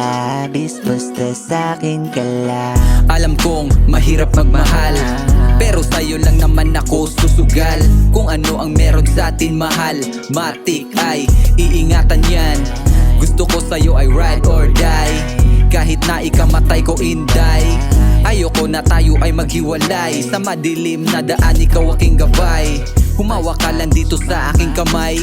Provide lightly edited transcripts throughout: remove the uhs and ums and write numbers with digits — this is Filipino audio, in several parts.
labis, basta sa'kin ka lang. Alam kong mahirap magmahal, pero sa'yo lang naman ako susugal. Kung ano ang meron sa atin mahal, matik ay iingatan yan. Gusto ko sa'yo ay ride or die, kahit na ikamatay ko inday. Ayoko na tayo ay maghiwalay, sa madilim na daan ikaw aking gabay. Humawak ka lang dito sa aking kamay,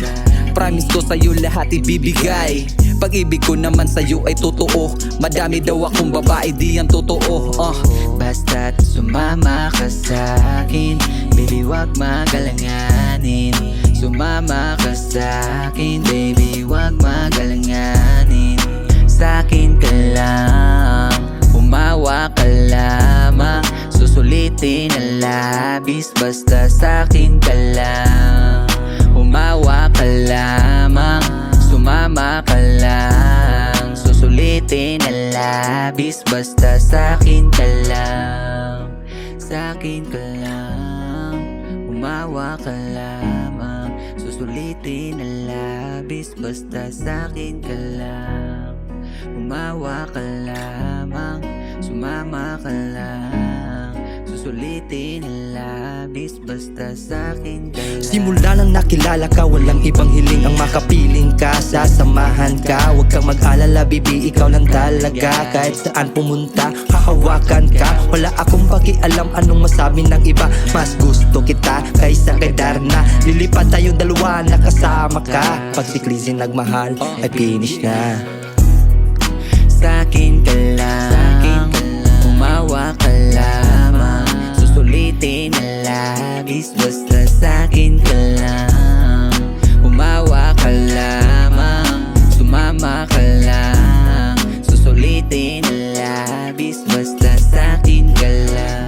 promise ko sa'yo lahat ibibigay. Pag-ibig ko naman sa'yo ay totoo, madami daw akong babae di yan totoo. Basta't sumama ka sa'kin, baby wag magalanganin. Sumama ka sa'kin, baby wag magalanganin. Sa'kin ka lang, umawa ka lamang. Susulitin ang labis, basta sa'kin ka lang. Umawa ka lamang, sumama ka lang. Susulitin ang labis, basta sa'kin ka lang. Sa'kin ka lang, umawa ka lamang. Susulitin ang labis, basta sa'kin ka lang. Umawa ka lamang, sumama ka lang. Susulitin ang labis, basta sa'kin ka lang. Simula nang nakilala ka, walang ibang hiling ang makapiling ka. Sasamahan ka, huwag kang mag-alala, baby, ikaw lang talaga. Kahit saan pumunta, hahawakan ka. Wala akong pakialam anong masabi ng iba. Mas gusto kita kaysa kay Darna. Lilipad tayong dalawa, nakasama ka. Pag si Clizzy nagmahal, ay finish na. Sa'kin ka lang, umawa ka lamang. Susulitin ang labis, basta sa'kin ka lang. Umawa ka lamang, sumama ka lang. Susulitin ang labis, basta sa'kin ka lang.